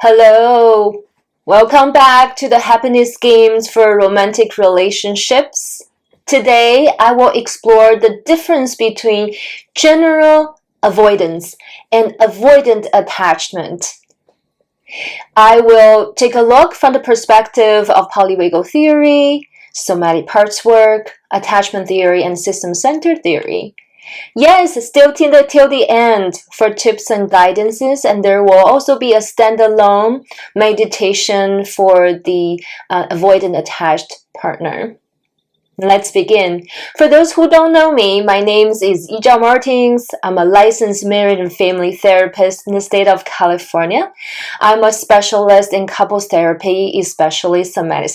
Hello, welcome back to the Happiness Games for Romantic Relationships. Today, I will explore the difference between general avoidance and avoidant attachment. I will take a look from the perspective of polyvagal theory, somatic parts work, attachment theory, and system-centered theory. Yes, still till the end for tips and guidances, and there will also be a standalone meditation for the avoidant attached partner. Let's begin. For those who don't know me, my name is Yizhao Martins. I'm a licensed marriage and family therapist in the state of California. I'm a specialist in couples therapy, especially somatic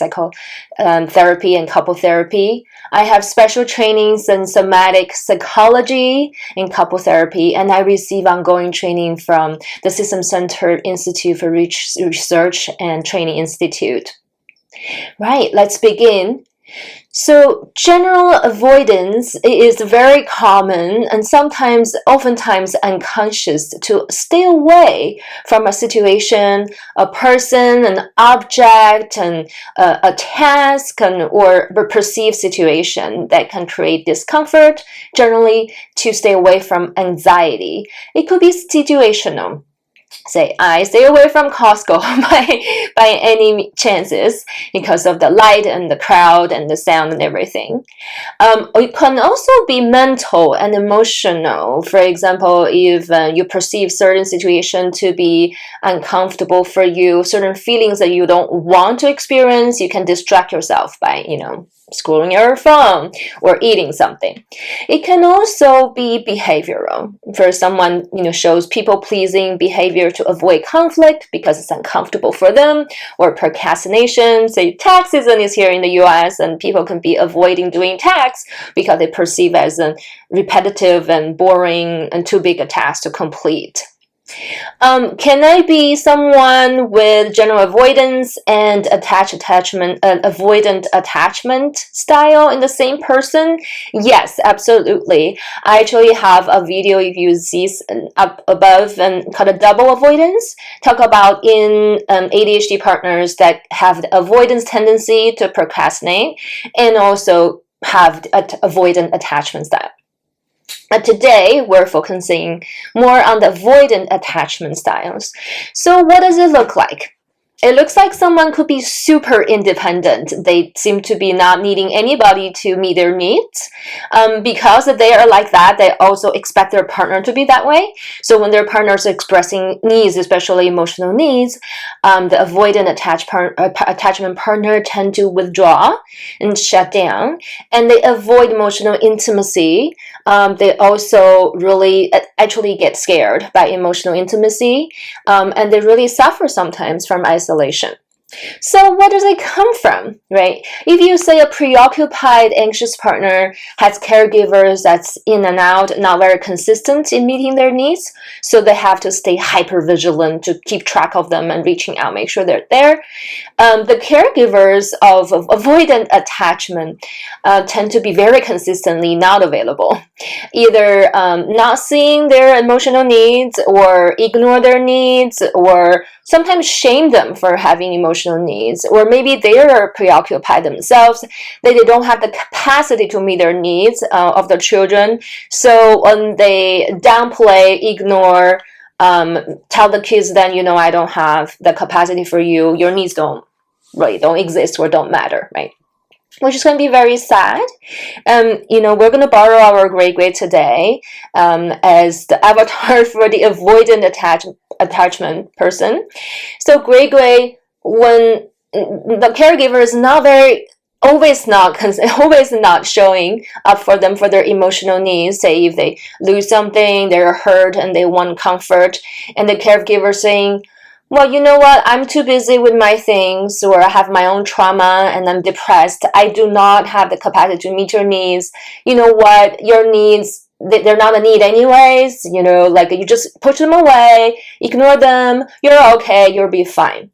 therapy and couple therapy. I have special trainings in somatic psychology and couple therapy, and I receive ongoing training from the System-Centered Institute for Research and Training Institute. Right, let's begin. So general avoidance is very common and oftentimes unconscious to stay away from a situation, a person, an object, and a task, or a perceived situation that can create discomfort, generally to stay away from anxiety. It could be situational. Say, I stay away from Costco by any chances because of the light and the crowd and the sound and everything. It can also be mental and emotional. For example, if you perceive certain situation to be uncomfortable for you, certain feelings that you don't want to experience, you can distract yourself by, scrolling your phone or eating something. It can also be behavioral. For someone, shows people-pleasing behavior to avoid conflict because it's uncomfortable for them, or procrastination. Say tax season is here in the US and people can be avoiding doing tax because they perceive as a repetitive and boring and too big a task to complete. Can I be someone with general avoidance and avoidant attachment style in the same person? Yes, absolutely. I actually have a video, if you see up above, and called a double avoidance. Talk about in ADHD partners that have the avoidance tendency to procrastinate and also have avoidant attachment style. Today, we're focusing more on the avoidant attachment styles. So what does it look like? It looks like someone could be super independent. They seem to be not needing anybody to meet their needs. Because they are like that, they also expect their partner to be that way. So when their partner is expressing needs, especially emotional needs, the avoidant attachment partner tend to withdraw and shut down, and they avoid emotional intimacy. They also really actually get scared by emotional intimacy, and they really suffer sometimes from isolation. So where does it come from, right? If you say a preoccupied, anxious partner has caregivers that's in and out, not very consistent in meeting their needs, so they have to stay hyper vigilant to keep track of them and reaching out, make sure they're there. The caregivers of avoidant attachment tend to be very consistently not available, either not seeing their emotional needs or ignore their needs, or sometimes shame them for having emotional needs, or maybe they are preoccupied themselves. They don't have the capacity to meet their needs of their children. So when they downplay, ignore, tell the kids then, I don't have the capacity for you, your needs don't exist or don't matter, right? Which is going to be very sad. We're going to borrow our gray today as the avatar for the avoidant attachment person. So gray, when the caregiver is always not showing up for them for their emotional needs. Say if they lose something, they're hurt and they want comfort, and the caregiver saying, well, you know what, I'm too busy with my things, or I have my own trauma and I'm depressed. I do not have the capacity to meet your needs. You know what, your needs, they're not a need anyways. You just push them away, ignore them, you're okay, you'll be fine.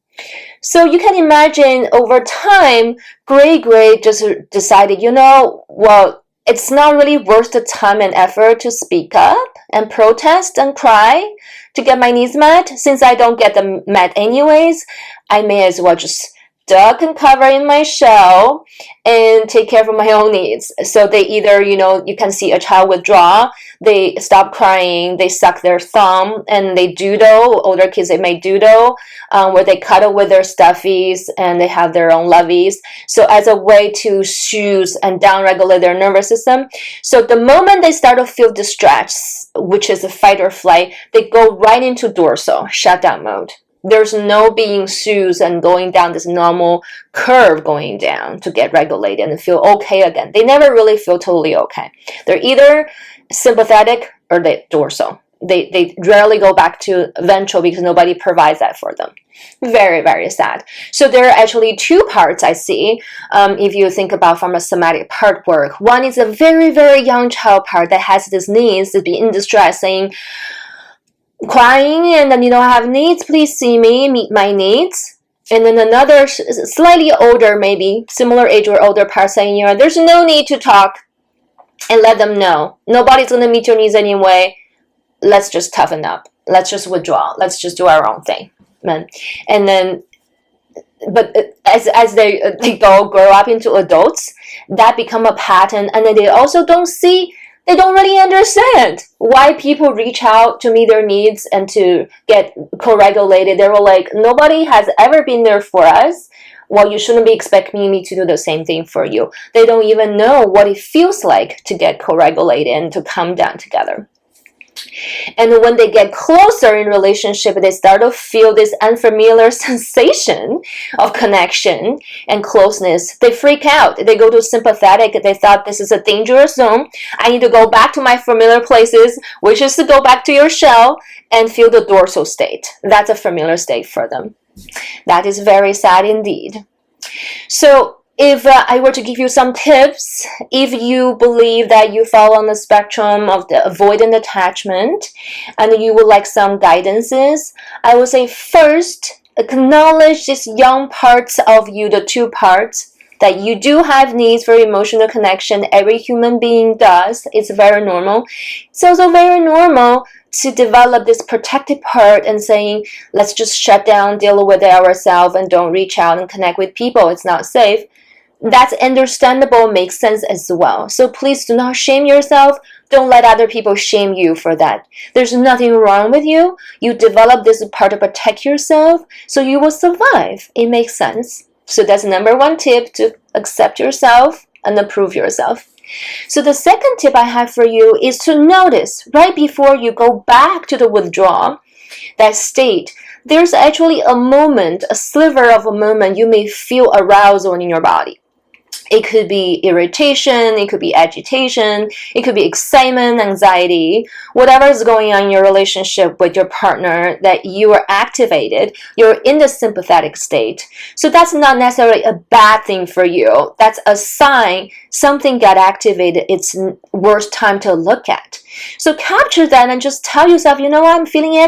So you can imagine over time, Gray just decided, well, it's not really worth the time and effort to speak up and protest and cry. to get my needs met. Since I don't get them met anyways, I may as well just duck and cover in my shell and take care of my own needs. So they either, you can see a child withdraw, they stop crying, they suck their thumb, and they doodle. Older kids, they may doodle, where they cuddle with their stuffies and they have their own loveys. So as a way to soothe and downregulate their nervous system. So the moment they start to feel distress, which is a fight or flight, they go right into dorsal, shutdown mode. There's no being soothed and going down this normal curve going down to get regulated and feel okay again. They never really feel totally okay. They're either sympathetic or they dorsal. They rarely go back to ventral because nobody provides that for them. Very, very sad. So there are actually two parts I see if you think about from a somatic part work. One is a very, very young child part that has this needs to be in distress, saying, crying, and then I have needs, please see me, meet my needs. And then another slightly older, maybe similar age or older part saying, there's no need to talk, and let them know nobody's going to meet your needs anyway. Let's just toughen up, let's just withdraw, let's just do our own thing. And then but as they grow up into adults, that become a pattern, and then they also they don't really understand why people reach out to meet their needs and to get co-regulated. They were like, nobody has ever been there for us. Well, you shouldn't be expecting me to do the same thing for you. They don't even know what it feels like to get co-regulated and to come down together. And when they get closer in relationship, they start to feel this unfamiliar sensation of connection and closeness. They freak out. They go to sympathetic. They thought this is a dangerous zone. I need to go back to my familiar places, which is to go back to your shell and feel the dorsal state. That's a familiar state for them. That is very sad indeed. So if I were to give you some tips, if you believe that you fall on the spectrum of the avoidant attachment and you would like some guidances, I would say first, acknowledge these young parts of you, the two parts, that you do have needs for emotional connection. Every human being does. It's very normal. It's also very normal to develop this protective part and saying, let's just shut down, deal with it ourselves, and don't reach out and connect with people. It's not safe. That's understandable, makes sense as well. So please do not shame yourself. Don't let other people shame you for that. There's nothing wrong with you. You develop this part to protect yourself, so you will survive. It makes sense. So that's number one tip, to accept yourself and approve yourself. So the second tip I have for you is to notice right before you go back to the withdrawal, that state, there's actually a moment, a sliver of a moment you may feel arousal in your body. It could be irritation, it could be agitation, it could be excitement, anxiety, whatever is going on in your relationship with your partner that you are activated, you're in the sympathetic state. So that's not necessarily a bad thing for you. That's a sign something got activated. It's worth time to look at. So capture that and just tell yourself, I'm feeling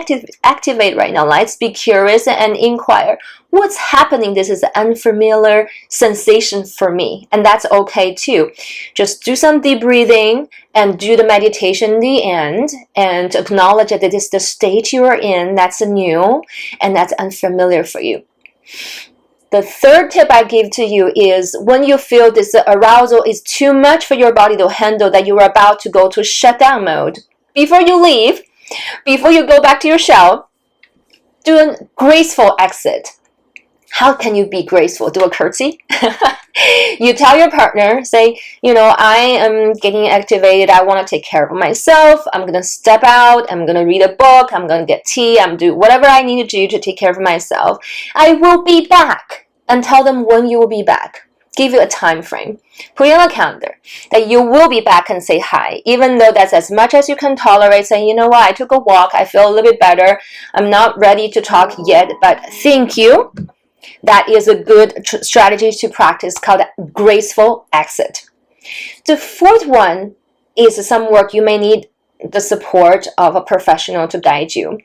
activate right now. Let's be curious and inquire. What's happening? This is an unfamiliar sensation for me. And that's okay too. Just do some deep breathing and do the meditation in the end and acknowledge that it is the state you are in that's new and that's unfamiliar for you. The third tip I give to you is when you feel this arousal is too much for your body to handle, that you are about to go to shutdown mode, before you leave, before you go back to your shell, do a graceful exit. How can you be graceful? Do a curtsy. You tell your partner, say, I am getting activated. I want to take care of myself. I'm going to step out. I'm going to read a book. I'm going to get tea. I'm do whatever I need to do to take care of myself. I will be back. And tell them when you will be back. Give you a time frame. Put it on a calendar that you will be back and say hi. Even though that's as much as you can tolerate, saying, I took a walk. I feel a little bit better. I'm not ready to talk yet, but thank you. That is a good strategy to practice called graceful exit. The fourth one is some work you may need the support of a professional to guide you,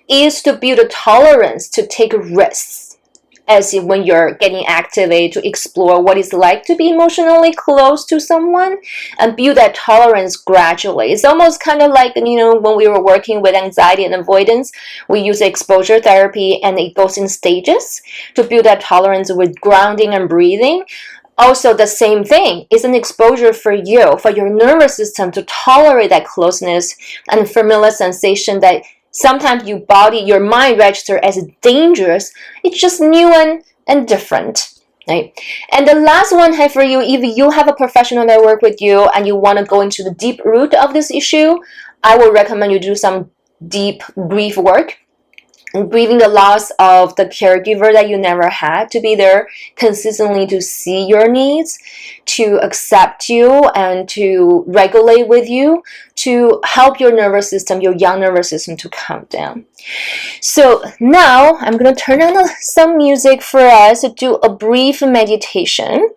is to build a tolerance to take risks. as when you're getting activated to explore what it's like to be emotionally close to someone and build that tolerance gradually. It's almost kind of like, when we were working with anxiety and avoidance, we use exposure therapy and it goes in stages to build that tolerance with grounding and breathing. Also, the same thing is an exposure for you, for your nervous system to tolerate that closeness and familiar sensation that sometimes your mind register as dangerous. It's just new and different, right? And the last one I have for you, if you have a professional that work with you and you want to go into the deep root of this issue, I would recommend you do some deep grief work. Grieving the loss of the caregiver that you never had to be there consistently to see your needs, to accept you, and to regulate with you, to help your nervous system, your young nervous system, to calm down. So now I'm going to turn on some music for us to do a brief meditation.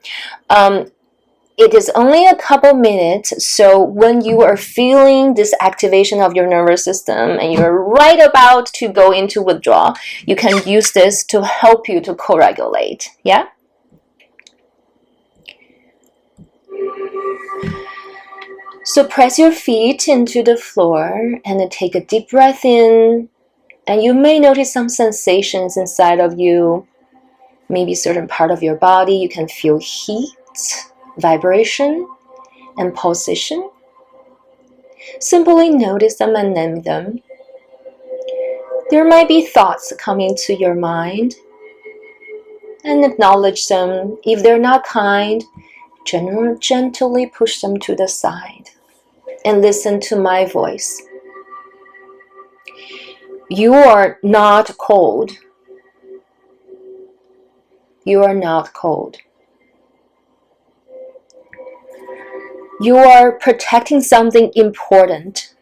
It is only a couple minutes, so when you are feeling this activation of your nervous system and you're right about to go into withdrawal, you can use this to help you to co-regulate. Yeah? So press your feet into the floor and then take a deep breath in, and you may notice some sensations inside of you, maybe a certain part of your body. You can feel heat, vibration, and pulsation. Simply notice them and name them. There might be thoughts coming to your mind, and acknowledge them. If they're not kind, gently push them to the side and listen to my voice. You are not cold. You are not cold. You are protecting something important.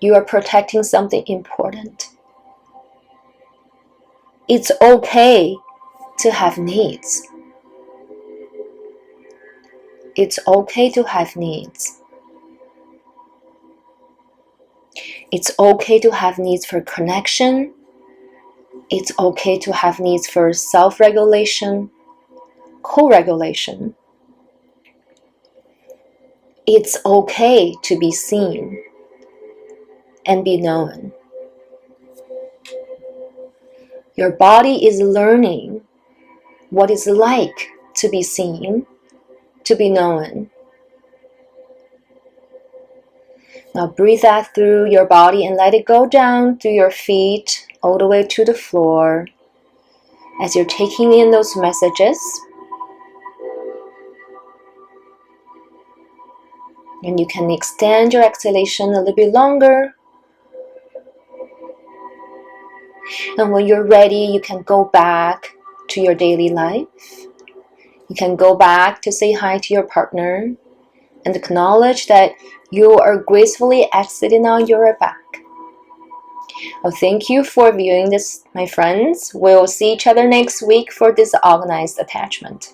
You are protecting something important. It's okay to have needs. It's okay to have needs. It's okay to have needs for connection. It's okay to have needs for self-regulation, co-regulation. It's okay to be seen and be known. Your body is learning what it's like to be seen, to be known. Now breathe that through your body and let it go down through your feet all the way to the floor as you're taking in those messages. And you can extend your exhalation a little bit longer. And when you're ready, you can go back to your daily life. You can go back to say hi to your partner and acknowledge that you are gracefully exiting on your back. Well, thank you for viewing this, my friends. We'll see each other next week for disorganized attachment.